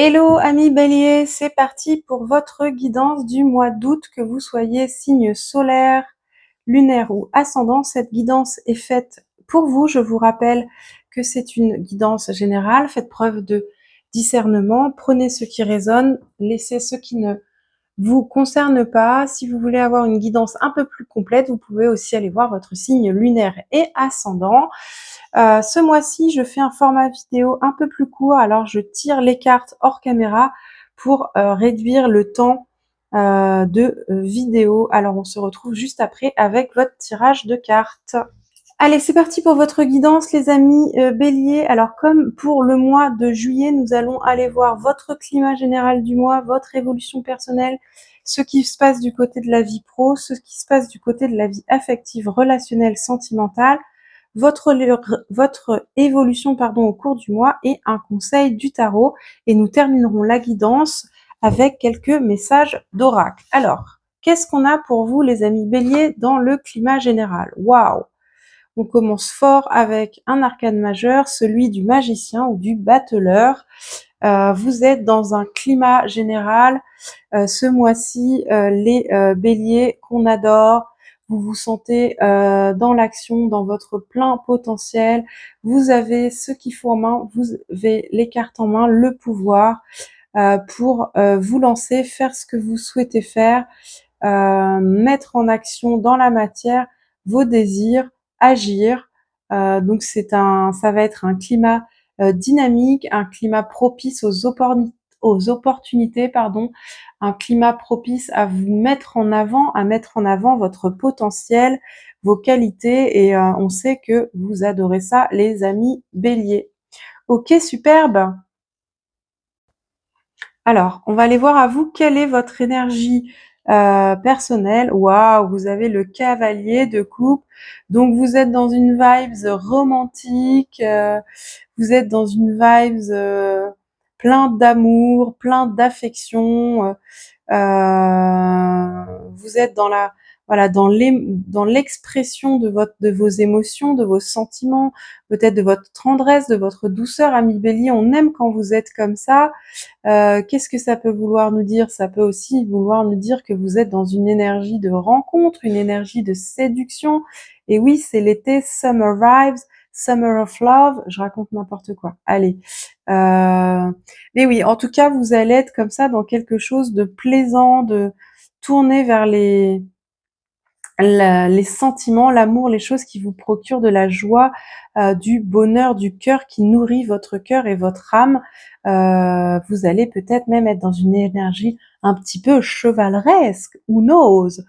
Hello amis bélier, c'est parti pour votre guidance du mois d'août, que vous soyez signe solaire, lunaire ou ascendant. Cette guidance est faite pour vous. Je vous rappelle que c'est une guidance générale. Faites preuve de discernement. Prenez ce qui résonne, laissez ce qui ne vous concerne pas. Si vous voulez avoir une guidance un peu plus complète, vous pouvez aussi aller voir votre signe lunaire et ascendant. Ce mois-ci, je fais un format vidéo un peu plus court, alors je tire les cartes hors caméra pour réduire le temps de vidéo. Alors on se retrouve juste après avec votre tirage de cartes. Allez, c'est parti pour votre guidance, les amis béliers. Alors, comme pour le mois de juillet, nous allons aller voir votre climat général du mois, votre évolution personnelle, ce qui se passe du côté de la vie pro, ce qui se passe du côté de la vie affective, relationnelle, sentimentale, votre évolution au cours du mois et un conseil du tarot. Et nous terminerons la guidance avec quelques messages d'oracle. Alors, qu'est-ce qu'on a pour vous, les amis béliers, dans le climat général? Waouh! On commence fort avec un arcane majeur, celui du magicien ou du battleur. Vous êtes dans un climat général ce mois-ci, les béliers qu'on adore. Vous vous sentez dans l'action, dans votre plein potentiel. Vous avez ce qu'il faut en main, vous avez les cartes en main, le pouvoir pour vous lancer, faire ce que vous souhaitez faire, mettre en action dans la matière vos désirs, agir. Donc ça va être un climat dynamique, un climat propice aux opportunités, un climat propice à vous mettre en avant, à mettre en avant votre potentiel, vos qualités, et on sait que vous adorez ça, les amis béliers. Ok, superbe. Alors, on va aller voir à vous quelle est votre énergie personnelle. Waouh, vous avez le cavalier de coupe. Donc, vous êtes dans une vibes romantique, vous êtes dans une vibes plein d'amour, plein d'affection. Vous êtes dans la voilà dans l'expression de vos émotions, de vos sentiments, peut-être de votre tendresse, de votre douceur, ami bélier. On aime quand vous êtes comme ça. Qu'est-ce que ça peut vouloir nous dire? Ça peut aussi vouloir nous dire que vous êtes dans une énergie de rencontre, une énergie de séduction. Et oui, c'est l'été, summer vibes, summer of love. Je raconte n'importe quoi. Allez. Mais oui, en tout cas, vous allez être comme ça dans quelque chose de plaisant, de tourner vers les sentiments, l'amour, les choses qui vous procurent de la joie, du bonheur du cœur, qui nourrit votre cœur et votre âme. Vous allez peut-être même être dans une énergie un petit peu chevaleresque, who knows?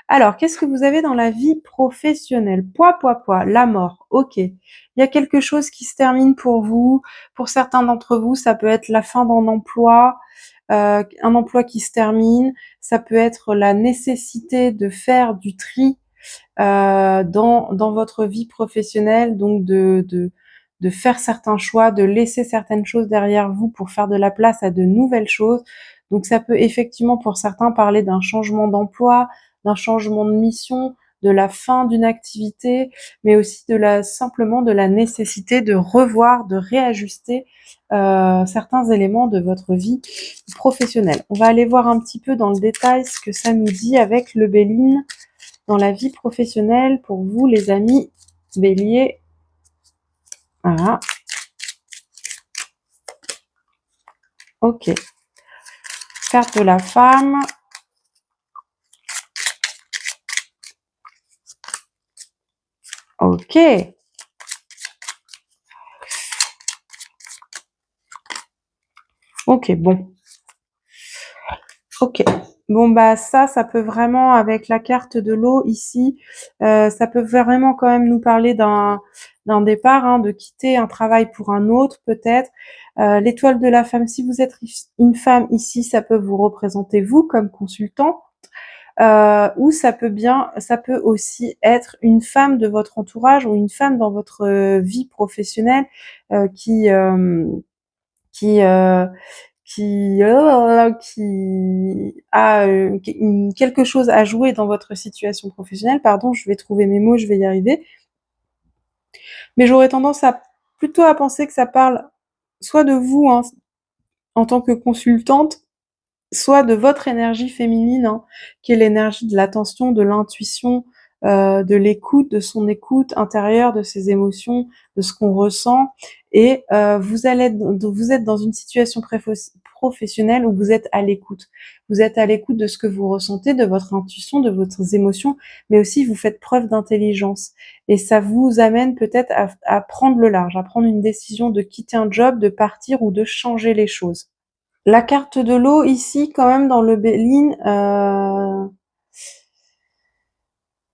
Alors, qu'est-ce que vous avez dans la vie professionnelle? Poids, la mort. Ok. Il y a quelque chose qui se termine pour vous. Pour certains d'entre vous, ça peut être la fin d'un emploi, un emploi qui se termine. Ça peut être la nécessité de faire du tri dans votre vie professionnelle, donc de faire certains choix, de laisser certaines choses derrière vous pour faire de la place à de nouvelles choses. Donc ça peut effectivement pour certains parler d'un changement d'emploi, d'un changement de mission, de la fin d'une activité, mais aussi simplement de la nécessité de revoir, de réajuster certains éléments de votre vie professionnelle. On va aller voir un petit peu dans le détail ce que ça nous dit avec le Béline dans la vie professionnelle pour vous, les amis béliers. Voilà. Ok. Carte de la femme. Ok. Ok, bon. Ok. Bon, bah ça peut vraiment, avec la carte de l'eau ici, ça peut vraiment quand même nous parler d'un départ, hein, de quitter un travail pour un autre peut-être. L'étoile de la femme, si vous êtes une femme ici, ça peut vous représenter vous comme consultant. Ou ça peut aussi être une femme de votre entourage ou une femme dans votre vie professionnelle qui qui euh, qui a quelque chose à jouer dans votre situation professionnelle. Pardon, je vais trouver mes mots, je vais y arriver. Mais j'aurais tendance plutôt à penser que ça parle soit de vous, hein, en tant que consultante, soit de votre énergie féminine, hein, qui est l'énergie de l'attention, de l'intuition, de l'écoute, de son écoute intérieure, de ses émotions, de ce qu'on ressent. Et vous êtes dans une situation professionnelle où vous êtes à l'écoute. Vous êtes à l'écoute de ce que vous ressentez, de votre intuition, de votre émotions, mais aussi vous faites preuve d'intelligence. Et ça vous amène peut-être à prendre le large, à prendre une décision de quitter un job, de partir ou de changer les choses. La carte de l'eau ici, quand même, dans le Béline,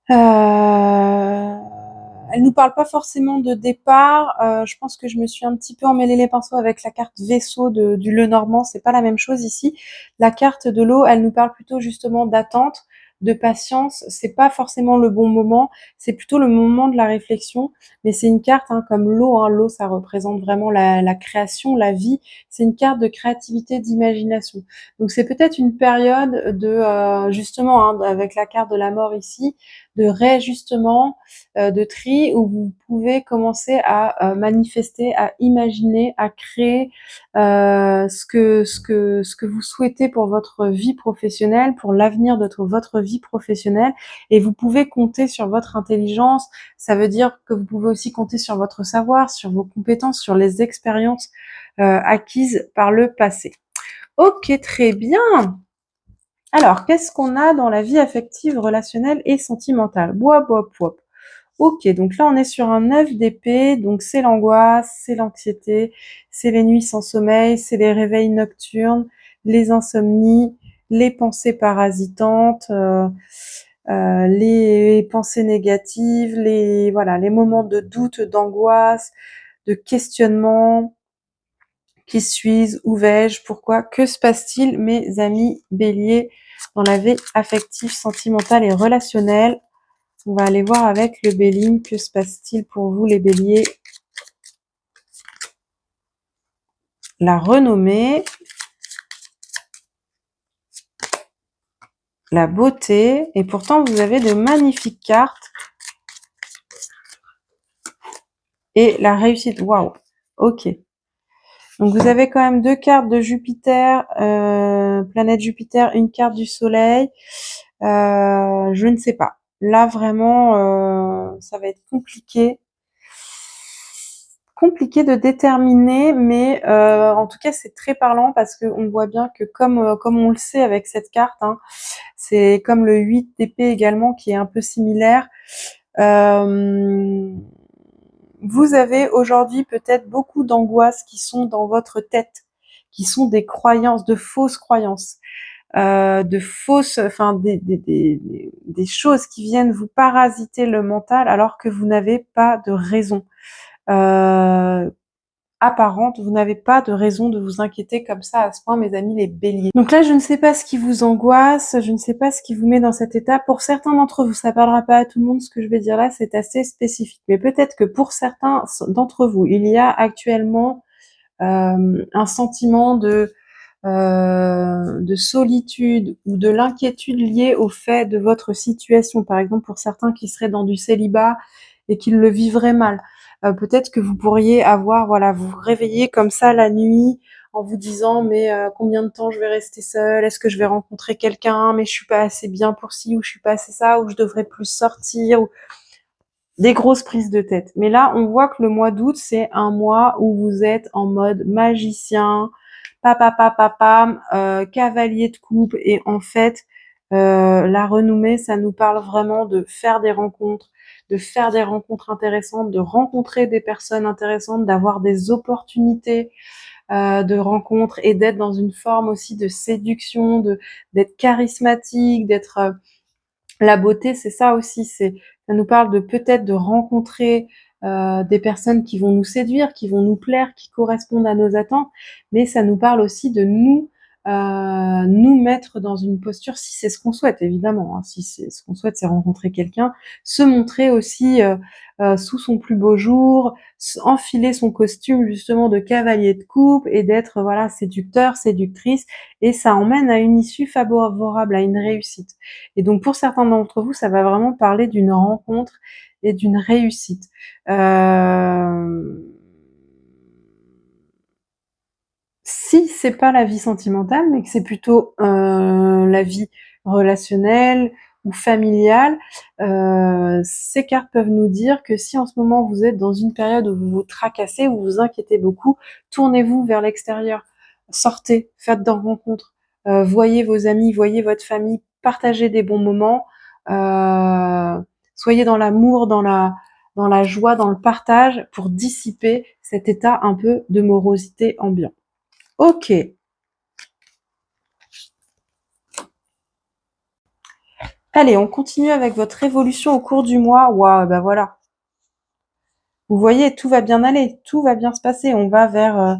elle nous parle pas forcément de départ. Je pense que je me suis un petit peu emmêlé les pinceaux avec la carte vaisseau du Lenormand. C'est pas la même chose ici. La carte de l'eau, elle nous parle plutôt justement d'attente, de patience. C'est pas forcément le bon moment. C'est plutôt le moment de la réflexion. Mais c'est une carte, hein, comme l'eau. Hein. L'eau, ça représente vraiment la création, la vie. C'est une carte de créativité, d'imagination. Donc c'est peut-être une période de justement, hein, avec la carte de la mort ici, de réajustement, de tri où vous pouvez commencer à manifester, à imaginer, à créer ce que vous souhaitez pour votre vie professionnelle, pour l'avenir de votre vie professionnelle. Et vous pouvez compter sur votre intelligence. Ça veut dire que vous pouvez aussi compter sur votre savoir, sur vos compétences, sur les expériences acquises par le passé. Ok, très bien. Alors, qu'est-ce qu'on a dans la vie affective, relationnelle et sentimentale? Bois, bois, bois. Ok, donc là on est sur un 9 d'épée, donc c'est l'angoisse, c'est l'anxiété, c'est les nuits sans sommeil, c'est les réveils nocturnes, les insomnies, les pensées parasitantes, les pensées négatives, les moments de doute, d'angoisse, de questionnement. Qui suis-je? Où vais-je? Pourquoi? Que se passe-t-il, mes amis béliers, dans la vie affective, sentimentale et relationnelle? On va aller voir avec le Béline. Que se passe-t-il pour vous, les béliers? La renommée, la beauté, et pourtant vous avez de magnifiques cartes. Et la réussite. Waouh. Ok. Donc vous avez quand même deux cartes de Jupiter, planète Jupiter, une carte du Soleil. Je ne sais pas. Là vraiment, ça va être compliqué de déterminer, mais en tout cas c'est très parlant parce qu'on voit bien que comme on le sait avec cette carte, hein, c'est comme le 8 d'épée également qui est un peu similaire. Euh, Vous avez aujourd'hui peut-être beaucoup d'angoisses qui sont dans votre tête, qui sont des croyances, de fausses croyances, de fausses, enfin des choses qui viennent vous parasiter le mental alors que vous n'avez pas de raison euh, apparente, vous n'avez pas de raison de vous inquiéter comme ça à ce point, mes amis les béliers. Donc là, je ne sais pas ce qui vous angoisse, je ne sais pas ce qui vous met dans cet état. Pour certains d'entre vous, ça parlera pas à tout le monde, ce que je vais dire là, c'est assez spécifique. Mais peut-être que pour certains d'entre vous, il y a actuellement un sentiment de solitude ou de l'inquiétude liée au fait de votre situation. Par exemple, pour certains qui seraient dans du célibat et qui le vivraient mal. Peut-être que vous pourriez avoir, voilà, vous vous réveiller comme ça la nuit en vous disant mais combien de temps je vais rester seule? Est-ce que je vais rencontrer quelqu'un? Mais je suis pas assez bien pour ci ou je suis pas assez ça ou je devrais plus sortir ou des grosses prises de tête. Mais là, on voit que le mois d'août, c'est un mois où vous êtes en mode magicien, papa, cavalier de coupe. Et en fait, la renommée, ça nous parle vraiment de faire des rencontres intéressantes, de rencontrer des personnes intéressantes, d'avoir des opportunités de rencontres et d'être dans une forme aussi de séduction, d'être charismatique, d'être la beauté, c'est ça aussi. Ça nous parle de peut-être de rencontrer des personnes qui vont nous séduire, qui vont nous plaire, qui correspondent à nos attentes, mais ça nous parle aussi de nous mettre dans une posture, si c'est ce qu'on souhaite évidemment, hein, si c'est ce qu'on souhaite, c'est rencontrer quelqu'un, se montrer aussi sous son plus beau jour, enfiler son costume justement de cavalier de coupe et d'être voilà séducteur, séductrice, et ça emmène à une issue favorable, à une réussite. Et donc pour certains d'entre vous, ça va vraiment parler d'une rencontre et d'une réussite. Euh, Si c'est pas la vie sentimentale, mais que c'est plutôt la vie relationnelle ou familiale, ces cartes peuvent nous dire que si en ce moment vous êtes dans une période où vous vous tracassez, où vous vous inquiétez beaucoup, tournez-vous vers l'extérieur, sortez, faites des rencontres, voyez vos amis, voyez votre famille, partagez des bons moments, soyez dans l'amour, dans la joie, dans le partage pour dissiper cet état un peu de morosité ambiant. Ok. Allez, on continue avec votre évolution au cours du mois. Waouh, bah voilà. Vous voyez, tout va bien aller, tout va bien se passer. On va vers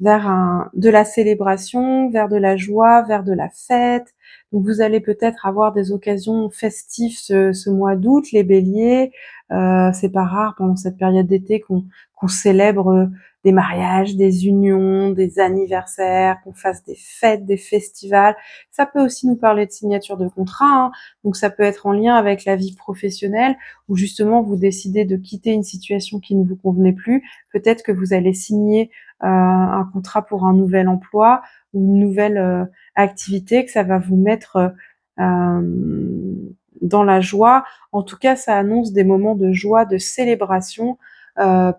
de la célébration, vers de la joie, vers de la fête. Donc vous allez peut-être avoir des occasions festives ce mois d'août, les béliers. C'est pas rare pendant cette période d'été qu'on célèbre des mariages, des unions, des anniversaires, qu'on fasse des fêtes, des festivals. Ça peut aussi nous parler de signature de contrat, hein. Donc ça peut être en lien avec la vie professionnelle où justement vous décidez de quitter une situation qui ne vous convenait plus. Peut-être que vous allez signer un contrat pour un nouvel emploi ou une nouvelle activité, que ça va vous mettre dans la joie. En tout cas, ça annonce des moments de joie, de célébration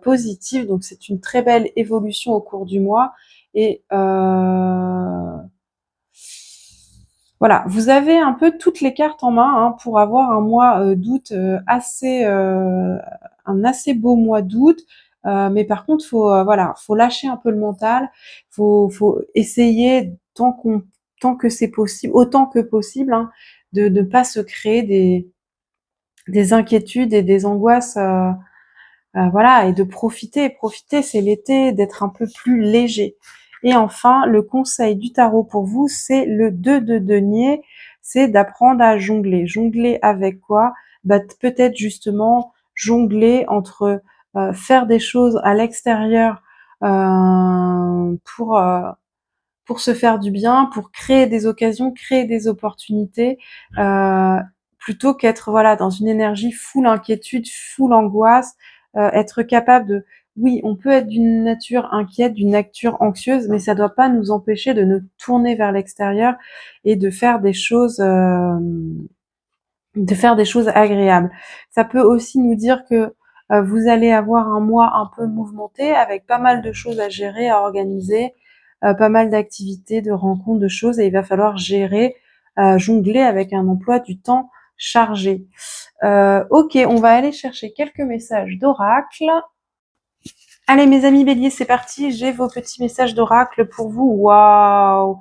positive. Donc c'est une très belle évolution au cours du mois. Et voilà, vous avez un peu toutes les cartes en main hein, pour avoir un mois d'août un assez beau mois d'août. Mais par contre, faut lâcher un peu le mental, faut essayer tant que c'est possible, autant que possible, hein, de ne pas se créer des inquiétudes et des angoisses. Voilà, et de profiter, c'est l'été, d'être un peu plus léger. Et enfin, le conseil du tarot pour vous, c'est le 2 de denier, c'est d'apprendre à jongler. Jongler avec quoi? Bah, peut-être justement jongler entre faire des choses à l'extérieur pour se faire du bien, pour créer des occasions, créer des opportunités, euh, plutôt qu'être voilà dans une énergie full inquiétude, full angoisse, être capable de, oui, on peut être d'une nature inquiète, d'une nature anxieuse, mais ça doit pas nous empêcher de nous tourner vers l'extérieur et de faire des choses agréables. Ça peut aussi nous dire que vous allez avoir un mois un peu mouvementé avec pas mal de choses à gérer, à organiser, pas mal d'activités, de rencontres, de choses et il va falloir gérer, jongler avec un emploi du temps chargé. Ok, on va aller chercher quelques messages d'oracle. Allez mes amis béliers, c'est parti, j'ai vos petits messages d'oracle pour vous. Waouh!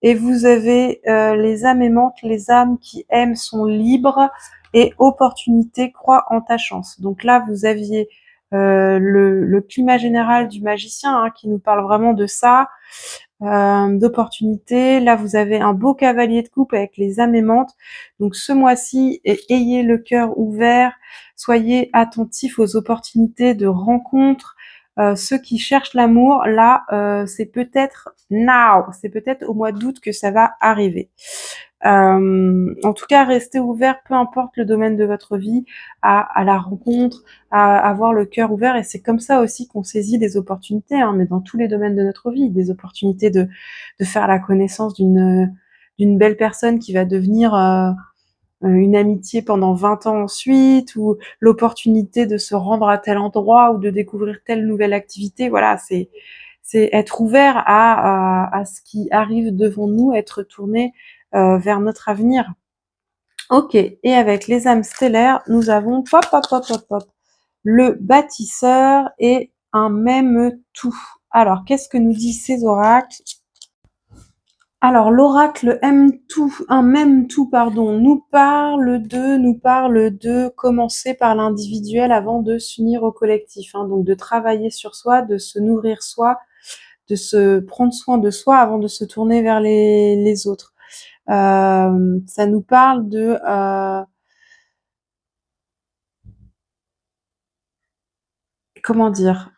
Et vous avez les âmes aimantes, les âmes qui aiment sont libres et opportunité croit en ta chance. Donc là, vous aviez le climat général du magicien hein, qui nous parle vraiment de ça, d'opportunité. Là, vous avez un beau cavalier de coupe avec les âmes aimantes. Donc ce mois-ci, ayez le cœur ouvert, soyez attentifs aux opportunités de rencontres. Ceux qui cherchent l'amour, là, c'est peut-être now, c'est peut-être au mois d'août que ça va arriver. En tout cas, restez ouvert, peu importe le domaine de votre vie, à la rencontre, à avoir le cœur ouvert. Et c'est comme ça aussi qu'on saisit des opportunités, hein, mais dans tous les domaines de notre vie, des opportunités de faire la connaissance d'une belle personne qui va devenir une amitié pendant 20 ans ensuite, ou l'opportunité de se rendre à tel endroit ou de découvrir telle nouvelle activité. Voilà, c'est être ouvert à ce qui arrive devant nous, être tourné vers notre avenir. Ok, et avec les âmes stellaires, nous avons le bâtisseur et un même tout. Alors, qu'est-ce que nous disent ces oracles? Alors, l'oracle un même tout, pardon, nous parle de commencer par l'individuel avant de s'unir au collectif, hein, donc de travailler sur soi, de se nourrir soi, de se prendre soin de soi avant de se tourner vers les autres. Ça nous parle de comment dire?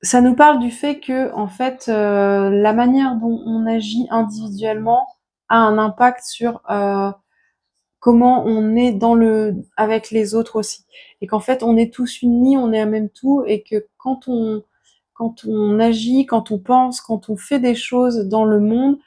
Ça nous parle du fait que, en fait, la manière dont on agit individuellement a un impact sur comment on est avec les autres aussi. Et qu'en fait, on est tous unis, on est un même tout, et que quand quand on agit, quand on pense, quand on fait des choses dans le monde,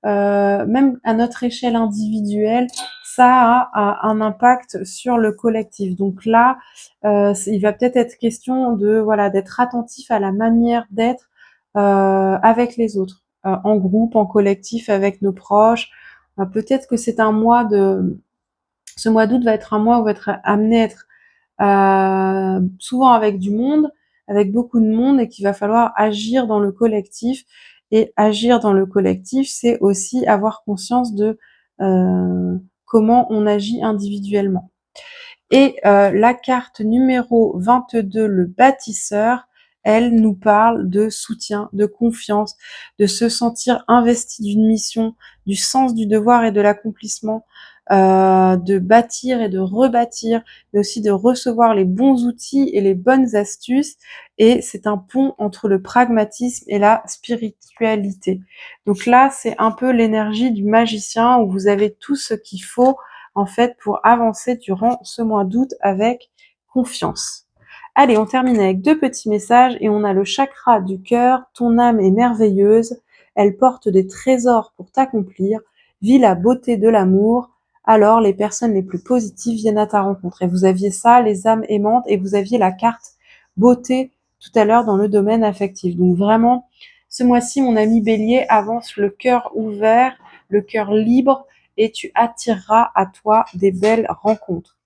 même à notre échelle individuelle, ça a un impact sur le collectif. Donc là, il va peut-être être question de voilà d'être attentif à la manière d'être avec les autres, en groupe, en collectif, avec nos proches. Peut-être que ce mois d'août va être un mois où on va être amené à être souvent avec du monde, avec beaucoup de monde, et qu'il va falloir agir dans le collectif. Et agir dans le collectif, c'est aussi avoir conscience de comment on agit individuellement. Et la carte numéro 22, le bâtisseur, elle nous parle de soutien, de confiance, de se sentir investi d'une mission, du sens du devoir et de l'accomplissement, de bâtir et de rebâtir, mais aussi de recevoir les bons outils et les bonnes astuces. Et c'est un pont entre le pragmatisme et la spiritualité. Donc là, c'est un peu l'énergie du magicien où vous avez tout ce qu'il faut en fait pour avancer durant ce mois d'août avec confiance. Allez, on termine avec 2 petits messages et on a le chakra du cœur. Ton âme est merveilleuse, elle porte des trésors pour t'accomplir. Vis la beauté de l'amour, alors les personnes les plus positives viennent à ta rencontre. Et vous aviez ça, les âmes aimantes, et vous aviez la carte beauté tout à l'heure dans le domaine affectif. Donc vraiment, ce mois-ci, mon ami Bélier, avance le cœur ouvert, le cœur libre, et tu attireras à toi des belles rencontres.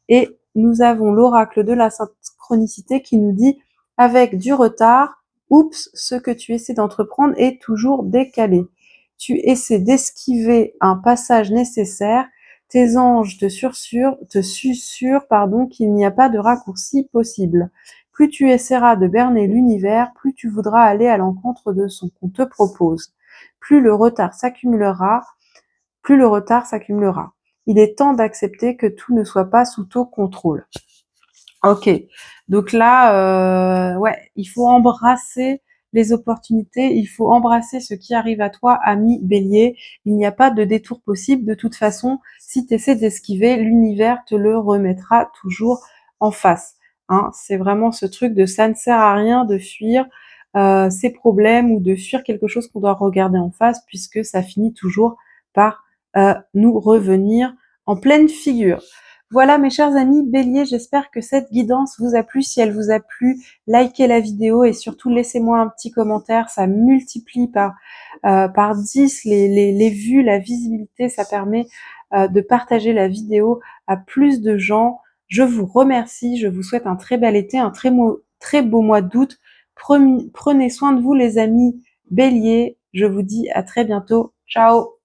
Et nous avons l'oracle de la synchronicité qui nous dit avec du retard, oups, ce que tu essaies d'entreprendre est toujours décalé. Tu essaies d'esquiver un passage nécessaire, tes anges te susurrent, qu'il n'y a pas de raccourci possible. Plus tu essaieras de berner l'univers, plus tu voudras aller à l'encontre de ce qu'on te propose. Plus le retard s'accumulera, Il est temps d'accepter que tout ne soit pas sous ton contrôle. Ok, donc là, ouais, il faut embrasser les opportunités, il faut embrasser ce qui arrive à toi, ami Bélier. Il n'y a pas de détour possible. De toute façon, si tu essaies d'esquiver, l'univers te le remettra toujours en face. Hein, c'est vraiment ce truc de ça ne sert à rien de fuir ses problèmes ou de fuir quelque chose qu'on doit regarder en face, puisque ça finit toujours par nous revenir en pleine figure. Voilà mes chers amis Bélier, j'espère que cette guidance vous a plu. Si elle vous a plu, likez la vidéo et surtout laissez-moi un petit commentaire, ça multiplie par 10 les vues, la visibilité, ça permet de partager la vidéo à plus de gens. Je vous remercie, je vous souhaite un très bel été, un très beau mois d'août. Prenez soin de vous les amis Bélier, je vous dis à très bientôt. Ciao.